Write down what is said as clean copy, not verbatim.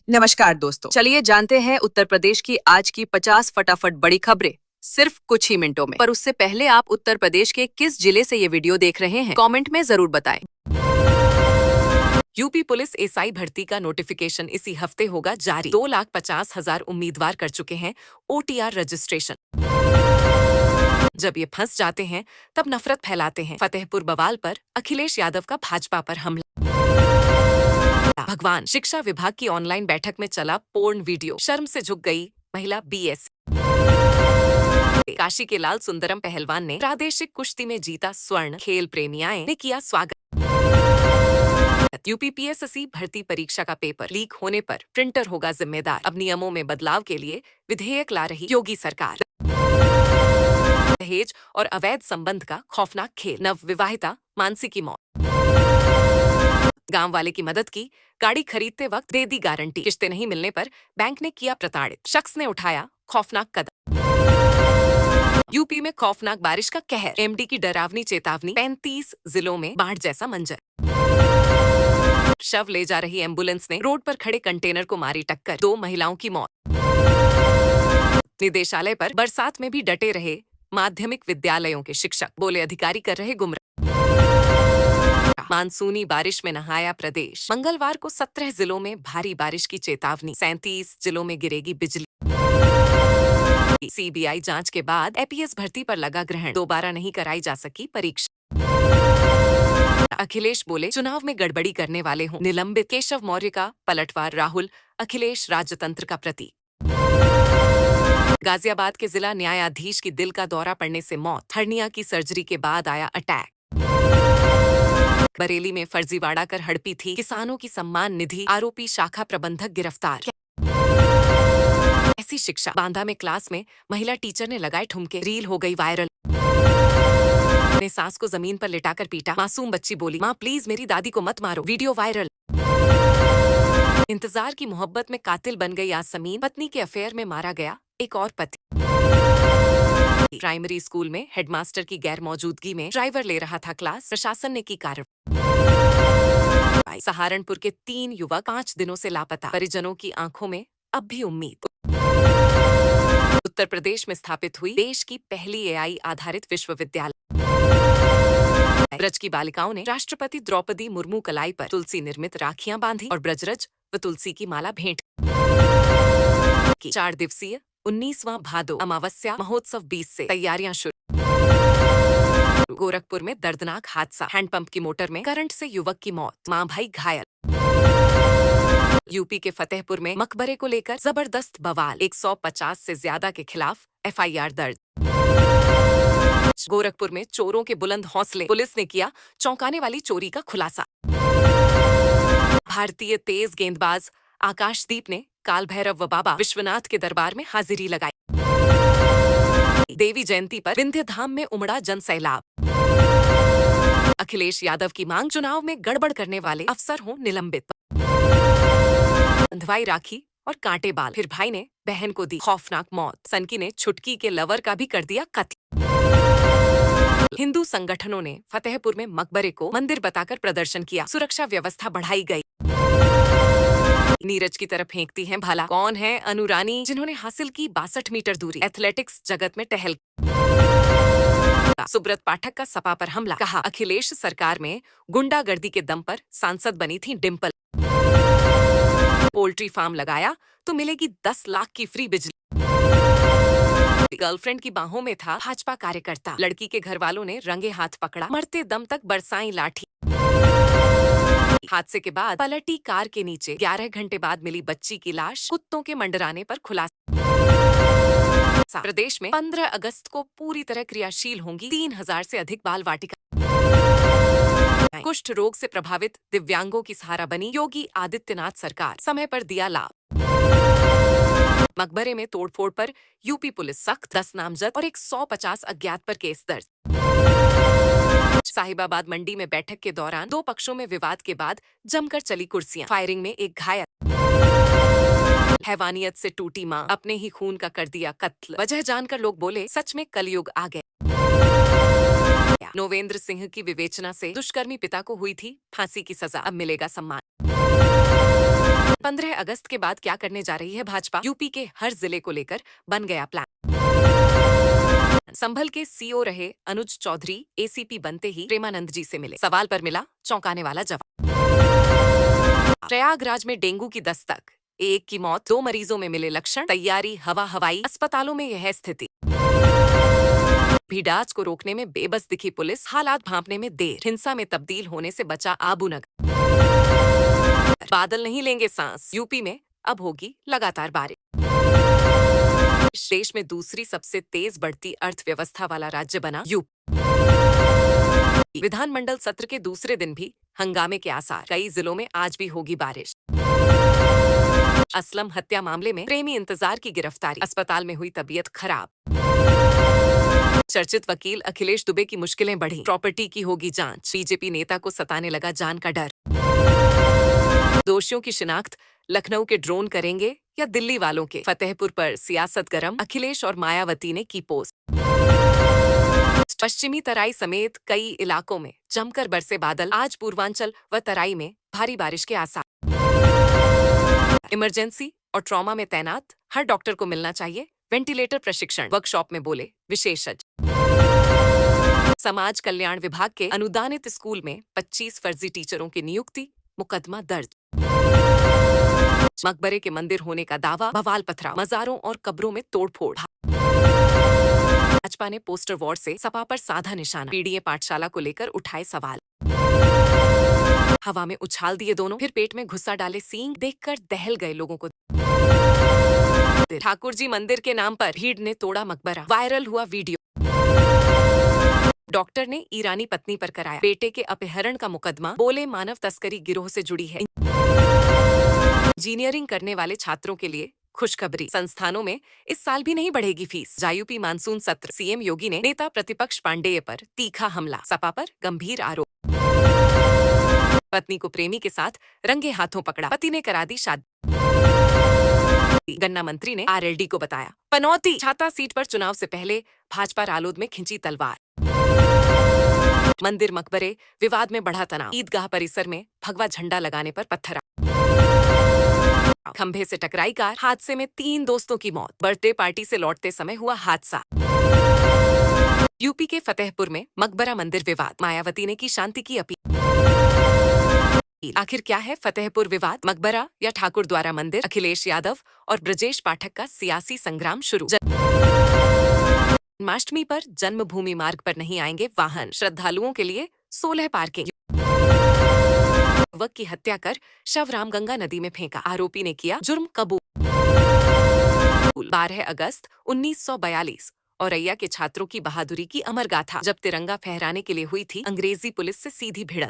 नमस्कार दोस्तों, चलिए जानते हैं उत्तर प्रदेश की आज की 50 फटाफट बड़ी खबरें सिर्फ कुछ ही मिनटों में। पर उससे पहले आप उत्तर प्रदेश के किस जिले से ये वीडियो देख रहे हैं कमेंट में जरूर बताएं। यूपी पुलिस एसआई भर्ती का नोटिफिकेशन इसी हफ्ते होगा जारी। 2,50,000 उम्मीदवार कर चुके हैं ओटीआर रजिस्ट्रेशन। जब ये फंस जाते हैं तब नफरत फैलाते हैं। फतेहपुर बवाल पर अखिलेश यादव का भाजपा पर हमला। भगवान शिक्षा विभाग की ऑनलाइन बैठक में चला पोर्न वीडियो, शर्म से झुक गई महिला बीएस। काशी के लाल सुंदरम पहलवान ने प्रादेशिक कुश्ती में जीता स्वर्ण। खेल प्रेमियाएं ने किया स्वागत। यूपी पीएसएससी भर्ती परीक्षा का पेपर लीक होने पर प्रिंटर होगा जिम्मेदार। अब नियमों में बदलाव के लिए विधेयक ला रही योगी सरकार। दहेज और अवैध संबंध का खौफनाक खेल, नवविवाहिता मानसी की मौत। गांव वाले की मदद की, गाड़ी खरीदते वक्त दे दी गारंटी। किश्तें नहीं मिलने पर बैंक ने किया प्रताड़ित, शख्स ने उठाया खौफनाक कदम। यूपी में खौफनाक बारिश का कहर, एमडी की डरावनी चेतावनी। 35 जिलों में बाढ़ जैसा मंजर। शव ले जा रही एम्बुलेंस ने रोड पर खड़े कंटेनर को मारी टक्कर, 2 महिलाओं की मौत। निदेशालय पर बरसात में भी डटे रहे माध्यमिक विद्यालयों के शिक्षक, बोले अधिकारी कर रहे गुमराह। मानसूनी बारिश में नहाया प्रदेश, मंगलवार को 17 जिलों में भारी बारिश की चेतावनी। 37 जिलों में गिरेगी बिजली। सीबीआई जांच के बाद एपीएस भर्ती पर लगा ग्रहण, दोबारा नहीं कराई जा सकी परीक्षा। अखिलेश बोले चुनाव में गड़बड़ी करने वाले हों निलंबित। केशव मौर्य का पलटवार, राहुल अखिलेश राजतंत्र का प्रतीक। गाजियाबाद के जिला न्यायाधीश की दिल का दौरा पड़ने से मौत, हर्निया की सर्जरी के बाद आया अटैक। बरेली में फर्जीवाड़ा कर हड़पी थी किसानों की सम्मान निधि, आरोपी शाखा प्रबंधक गिरफ्तार। ऐसी शिक्षा, बांदा में क्लास में महिला टीचर ने लगाए ठुमके, रील हो गई वायरल। ने सास को जमीन पर लिटाकर पीटा, मासूम बच्ची बोली माँ प्लीज मेरी दादी को मत मारो, वीडियो वायरल। इंतजार की मोहब्बत में कातिल बन गई यासमीन, पत्नी के अफेयर में मारा गया एक और पति। प्राइमरी स्कूल में हेडमास्टर की गैर मौजूदगी में ड्राइवर ले रहा था क्लास, प्रशासन ने की कार्रवाई। सहारनपुर के 3 युवक 5 दिनों से लापता, परिजनों की आंखों में अब भी उम्मीद। उत्तर प्रदेश में स्थापित हुई देश की पहली एआई आधारित विश्वविद्यालय। ब्रज की बालिकाओं ने राष्ट्रपति द्रौपदी मुर्मू कलाई पर तुलसी निर्मित राखियां बांधी और ब्रजरज व तुलसी की माला भेंट की। 4 दिवसीय 19वां भादो अमावस्या महोत्सव 20 से तैयारियां शुरू। गोरखपुर में दर्दनाक हादसा, हैंडपंप की मोटर में करंट से युवक की मौत, मां भाई घायल। यूपी के फतेहपुर में मकबरे को लेकर जबरदस्त बवाल, 150 से ज्यादा के खिलाफ एफआईआर दर्ज। गोरखपुर में चोरों के बुलंद हौसले, पुलिस ने किया चौंकाने वाली चोरी का खुलासा। भारतीय तेज गेंदबाज आकाशदीप ने काल भैरव व बाबा विश्वनाथ के दरबार में हाजिरी लगाई। देवी जयंती पर विंध्य धाम में उमड़ा जन सैलाब। अखिलेश यादव की मांग, चुनाव में गड़बड़ करने वाले अफसर हों निलंबित। बंधवाई राखी और कांटे बाल, फिर भाई ने बहन को दी खौफनाक मौत। सनकी ने छुटकी के लवर का भी कर दिया कत्ल। हिंदू संगठनों ने फतेहपुर में मकबरे को मंदिर बताकर प्रदर्शन किया, सुरक्षा व्यवस्था बढ़ाई गई। नीरज की तरफ फेंकती हैं भाला, कौन है अनुरानी जिन्होंने हासिल की 62 मीटर दूरी, एथलेटिक्स जगत में टहल। सुब्रत पाठक का सपा पर हमला, कहा अखिलेश सरकार में गुंडागर्दी के दम पर सांसद बनी थी डिंपल। पोल्ट्री फार्म लगाया तो मिलेगी 10 लाख की फ्री बिजली। गर्लफ्रेंड की बाहों में था भाजपा कार्यकर्ता, लड़की के घर वालों ने रंगे हाथ पकड़ा, मरते दम तक बरसाई लाठी। हादसे के बाद पलटी कार के नीचे, 11 घंटे बाद मिली बच्ची की लाश, कुत्तों के मंडराने पर खुलासा। प्रदेश में 15 अगस्त को पूरी तरह क्रियाशील होंगी 3000 से अधिक बाल वाटिका। कुष्ठ रोग से प्रभावित दिव्यांगों की सहारा बनी योगी आदित्यनाथ सरकार, समय पर दिया लाभ। मकबरे में तोड़फोड़ पर यूपी पुलिस सख्त, 10 नामजद और 150 अज्ञात पर केस दर्ज। साहिबाबाद मंडी में बैठक के दौरान 2 पक्षों में विवाद के बाद जमकर चली कुर्सियां, फायरिंग में एक घायल। हैवानियत से टूटी मां, अपने ही खून का कर दिया कत्ल, वजह जानकर लोग बोले सच में कलयुग आ गया। नोवेंद्र सिंह की विवेचना से दुष्कर्मी पिता को हुई थी फांसी की सजा, अब मिलेगा सम्मान। 15 अगस्त के बाद क्या करने जा रही है भाजपा? यूपी के हर जिले को लेकर बन गया प्लान। संभल के सीओ रहे अनुज चौधरी एसीपी बनते ही प्रेमानंद जी से मिले। सवाल पर मिला चौंकाने वाला जवाब। प्रयागराज में डेंगू की दस्तक, एक की मौत, 2 मरीजों में मिले लक्षण, तैयारी हवाई अस्पतालों में यह स्थिति। भीड़ाच को रोकने में बेबस दिखी पुलिस, हालात भांपने में देर, हिंसा में तब्दील होने से बचा आबू नगर। बादल नहीं लेंगे सांस, यूपी में अब होगी लगातार बारिश। देश में दूसरी सबसे तेज बढ़ती अर्थव्यवस्था वाला राज्य बना यूपी। विधानमंडल सत्र के दूसरे दिन भी हंगामे के आसार, कई जिलों में आज भी होगी बारिश। असलम हत्या मामले में प्रेमी इंतजार की गिरफ्तारी, अस्पताल में हुई तबीयत खराब। चर्चित वकील अखिलेश दुबे की मुश्किलें बढ़ी, प्रॉपर्टी की होगी जांच, बीजेपी नेता को सताने लगा जान का डर। दोषियों की शिनाख्त लखनऊ के ड्रोन करेंगे या दिल्ली वालों के? फतेहपुर पर सियासत गरम, अखिलेश और मायावती ने की पोस्ट। पश्चिमी तराई समेत कई इलाकों में जमकर बरसे बादल, आज पूर्वांचल व तराई में भारी बारिश के आसार। इमरजेंसी और ट्रॉमा में तैनात हर डॉक्टर को मिलना चाहिए वेंटिलेटर प्रशिक्षण, वर्कशॉप में बोले विशेषज्ञ। समाज कल्याण विभाग के अनुदानित स्कूल में 25 फर्जी टीचरों की नियुक्ति, मुकदमा दर्ज। मकबरे के मंदिर होने का दावा, बवाल पथरा, मजारों और कब्रों में तोड़फोड़। भाजपा ने पोस्टर वॉर से सपा पर साधा निशाना, पीडीए पाठशाला को लेकर उठाए सवाल। हवा में उछाल दिए दोनों, फिर पेट में घुसा डाले सींग, देखकर दहल गए लोगों को। ठाकुर जी मंदिर के नाम पर भीड़ ने तोड़ा मकबरा, वायरल हुआ वीडियो। डॉक्टर ने ईरानी पत्नी पर कराया बेटे के अपहरण का मुकदमा, बोले मानव तस्करी गिरोह से जुड़ी है। इंजीनियरिंग करने वाले छात्रों के लिए खुशखबरी, संस्थानों में इस साल भी नहीं बढ़ेगी फीस। जायूपी मानसून सत्र, सीएम योगी ने नेता प्रतिपक्ष पांडेय पर तीखा हमला, सपा पर गंभीर आरोप। पत्नी को प्रेमी के साथ रंगे हाथों पकड़ा, पति ने करा दी शादी। गन्ना मंत्री ने आरएलडी को बताया पनौती, छाता सीट पर चुनाव से पहले भाजपा रालोद में खिंची तलवार। मंदिर मकबरे विवाद में बढ़ा तनाव, ईदगाह परिसर में भगवा झंडा लगाने पर पत्थर। खंभे से टकराई कार, हादसे में 3 दोस्तों की मौत, बर्थडे पार्टी से लौटते समय हुआ हादसा। यूपी के फतेहपुर में मकबरा मंदिर विवाद, मायावती ने की शांति की अपील। आखिर क्या है फतेहपुर विवाद, मकबरा या ठाकुर द्वारा मंदिर? अखिलेश यादव और ब्रजेश पाठक का सियासी संग्राम शुरू। जन्माष्टमी पर जन्मभूमि मार्ग पर नहीं आएंगे वाहन, श्रद्धालुओं के लिए 16 पार्किंग। युवक की हत्या कर शव रामगंगा नदी में फेंका, आरोपी ने किया जुर्म कबूल। 12 अगस्त 1942 औरैया के छात्रों की बहादुरी की अमर गाथा, जब तिरंगा फहराने के लिए हुई थी अंग्रेजी पुलिस से सीधी भिड़ंत।